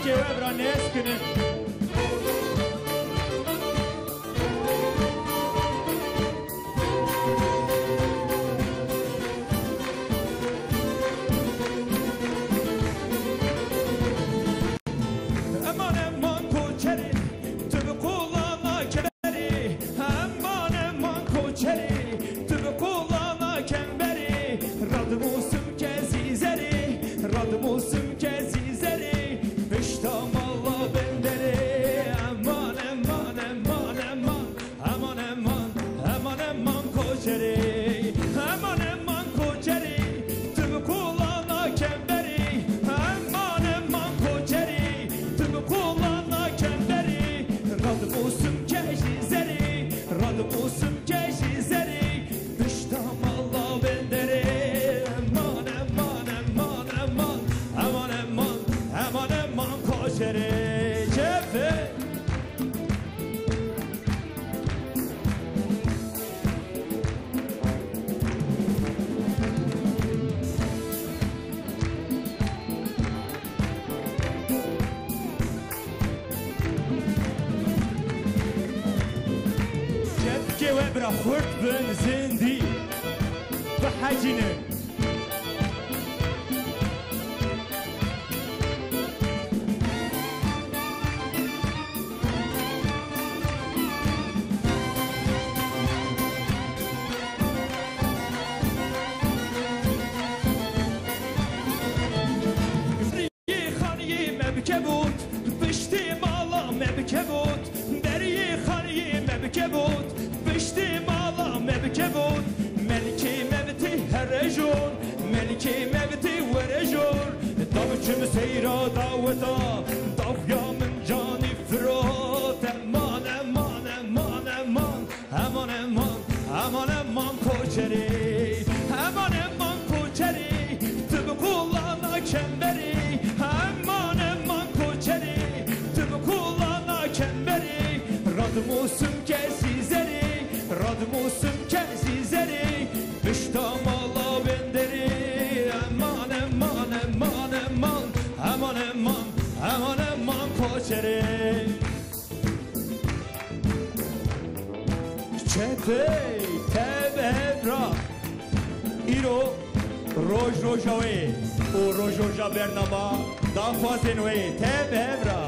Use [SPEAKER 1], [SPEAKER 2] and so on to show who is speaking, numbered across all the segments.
[SPEAKER 1] Çepke ve branes günü. خورد بن زندی و حجینه خانی مبکه بود بشتی مالا مبکه بود دری خانی مبکه بود بشتی مالا مبکه بود ملکی مبتی هر جور ملکی مبتی ور جور داوچم سیرا داوتا داویا من جانی فرات امان امان امان امان امان امان امان امان کوچری امان امان کوچری تب kulağına kemberi aman aman koçeri tüm kulağına kemberi radmusum kesizeri radmusum kesizeri müştamala benderi aman aman aman aman aman aman aman aman koçeri çete tebebra iro روژ روژاوی او روژ روژا برنامه داخوازنوی ته بهبرا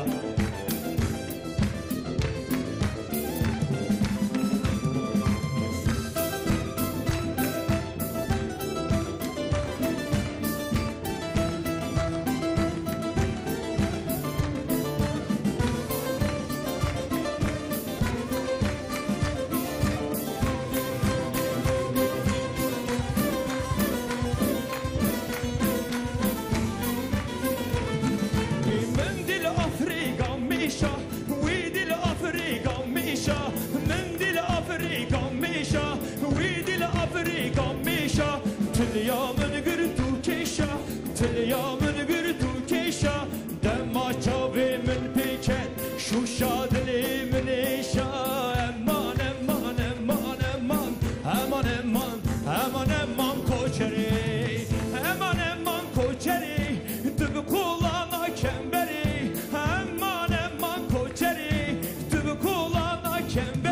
[SPEAKER 1] Telyamın gürtü keşa, telyamın gürtü keşa Demma çavimin piket, şu şadilimin eşa Eman eman eman eman, eman eman, eman eman koçeri Eman eman koçeri, tübü kulağına kemberi Eman eman koçeri, tübü kulağına kemberi